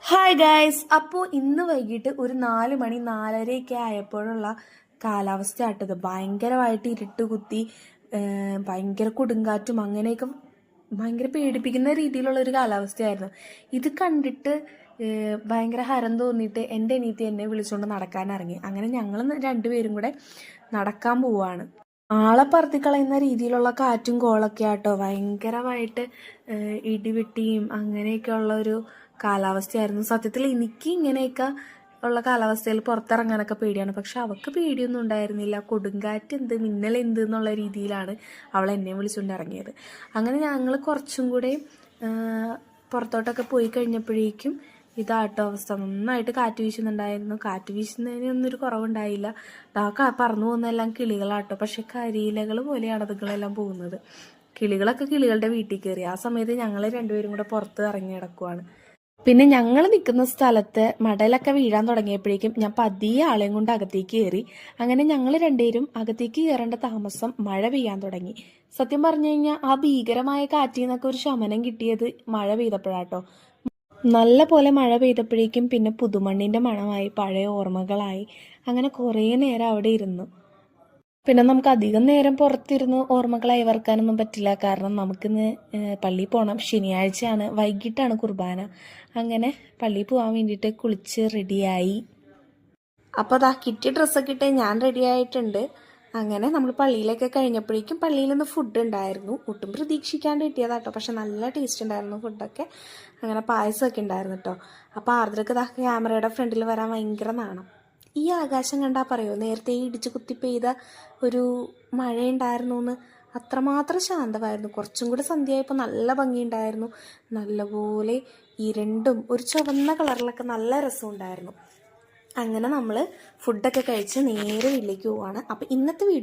Hi guys, അപ്പോൾ ഇന്ന് വൈകിട്ട് ഒരു 4 മണി 4:30 ആയപ്പോഴുള്ള കാലാവസ്ഥ ആട്ടത് ഭയങ്കരമായിട്ട് ഇരുട്ട് കുത്തി, ഭയങ്കര കൊടുങ്കാറ്റും അങ്ങനെയൊക്കെ ഭയങ്കര പേടിപ്പിക്കുന്ന രീതിയിലുള്ള ഒരു കാലാവസ്ഥയായിരുന്നു. ഇത് കണ്ടിട്ട് ഭയങ്കര ഹരം തോന്നിയിട്ട് എൻ്റെ അനിയത്തി എന്നെ വിളിച്ചുകൊണ്ട് നടക്കാൻ ഇറങ്ങി. അങ്ങനെ ഞങ്ങൾ രണ്ടുപേരും കൂടെ നടക്കാൻ പോവാണ്. ആളെ പറത്തിക്കളയുന്ന രീതിയിലുള്ള കാറ്റും കോളൊക്കെ ആട്ടോ, ഭയങ്കരമായിട്ട് ഇടിവെട്ടിയും അങ്ങനെയൊക്കെ ഉള്ള ഒരു കാലാവസ്ഥയായിരുന്നു. സത്യത്തിൽ എനിക്ക് ഇങ്ങനെയൊക്കെ ഉള്ള കാലാവസ്ഥയിൽ പുറത്തിറങ്ങാനൊക്കെ പേടിയാണ്, പക്ഷെ അവൾക്ക് പേടിയൊന്നും ഉണ്ടായിരുന്നില്ല. കൊടുങ്കാറ്റ് എന്ത് മിന്നൽ എന്ത് എന്നുള്ള രീതിയിലാണ് അവൾ എന്നെ വിളിച്ചുകൊണ്ട് ഇറങ്ങിയത്. അങ്ങനെ ഞങ്ങൾ കുറച്ചും കൂടെ പുറത്തോട്ടൊക്കെ പോയി കഴിഞ്ഞപ്പോഴേക്കും ഇതാട്ടോ അവസ്ഥ. നന്നായിട്ട് കാറ്റ് വീശുന്നുണ്ടായിരുന്നു. കാറ്റ് വീശുന്നതിനൊന്നും ഒരു കുറവുണ്ടായില്ല. പറന്നു പോകുന്നതെല്ലാം കിളികളാട്ടോ, പക്ഷെ കരിയിലകൾ പോലെയാണ് അതുങ്ങളെല്ലാം പോകുന്നത്. കിളികളൊക്കെ കിളികളുടെ വീട്ടിൽ കയറി. ആ സമയത്ത് ഞങ്ങൾ രണ്ടുപേരും കൂടെ പുറത്ത് ഇറങ്ങി കിടക്കുവാണ്. പിന്നെ ഞങ്ങൾ നിൽക്കുന്ന സ്ഥലത്ത് മടലൊക്കെ വീഴാൻ തുടങ്ങിയപ്പോഴേക്കും ഞാൻ പതിയെ ആളെയും കൊണ്ട് അകത്തേക്ക് കയറി. അങ്ങനെ ഞങ്ങൾ രണ്ടുപേരും അകത്തേക്ക് കയറേണ്ട താമസം മഴ പെയ്യാൻ തുടങ്ങി. സത്യം പറഞ്ഞു കഴിഞ്ഞാൽ ആ ഭീകരമായ കാറ്റിൽ നിന്നൊക്കെ ഒരു ശമനം കിട്ടിയത് മഴ പെയ്തപ്പോഴാട്ടോ. നല്ല പോലെ മഴ പെയ്തപ്പോഴേക്കും പിന്നെ പുതുമണ്ണിൻ്റെ മണമായി, പഴയ ഓർമ്മകളായി. അങ്ങനെ കുറേ നേരം അവിടെ ഇരുന്നു. പിന്നെ നമുക്ക് അധികം നേരം പുറത്തിരുന്ന് ഓർമ്മകളായി വറക്കാനൊന്നും പറ്റില്ല, കാരണം നമുക്കിന്ന് പള്ളിയിൽ പോകണം. ശനിയാഴ്ചയാണ്, വൈകിട്ടാണ് കുർബാന. അങ്ങനെ പള്ളിയിൽ പോകാൻ വേണ്ടിയിട്ട് കുളിച്ച് റെഡിയായി. അപ്പോൾ അതാ കിറ്റിയ ഡ്രസ്സൊക്കെ ഇട്ട് ഞാൻ റെഡി ആയിട്ടുണ്ട്. അങ്ങനെ നമ്മൾ പള്ളിയിലൊക്കെ കഴിഞ്ഞപ്പോഴേക്കും പള്ളിയിൽ നിന്ന് ഫുഡ് ഉണ്ടായിരുന്നു. ഒട്ടും പ്രതീക്ഷിക്കാണ്ട് കിട്ടിയതാട്ടോ, പക്ഷെ നല്ല ടേസ്റ്റ് ഉണ്ടായിരുന്നു ഫുഡൊക്കെ. അങ്ങനെ പായസമൊക്കെ ഉണ്ടായിരുന്നു കേട്ടോ. അപ്പോൾ ആർദ്രക്ക് ഇതാ ക്യാമറയുടെ ഫ്രണ്ടിൽ വരാൻ ഭയങ്കര നാണം. ഈ ആകാശം കണ്ടാൽ പറയുമോ, നേരത്തെ ഇടിച്ച് കുത്തി പെയ്ത ഒരു മഴയുണ്ടായിരുന്നു എന്ന്. അത്രമാത്രം ശാന്തമായിരുന്നു. കുറച്ചും കൂടി സന്ധ്യയായപ്പോൾ നല്ല ഭംഗിയുണ്ടായിരുന്നു. നല്ലപോലെ ഇരുണ്ടും ഒരു ചുവന്ന കളറിലൊക്കെ നല്ല രസമുണ്ടായിരുന്നു. അങ്ങനെ നമ്മൾ ഫുഡൊക്കെ കഴിച്ച് നേരെ വീട്ടിലേക്ക് പോവാണ്. അപ്പോൾ ഇന്നത്തെ വീഡിയോ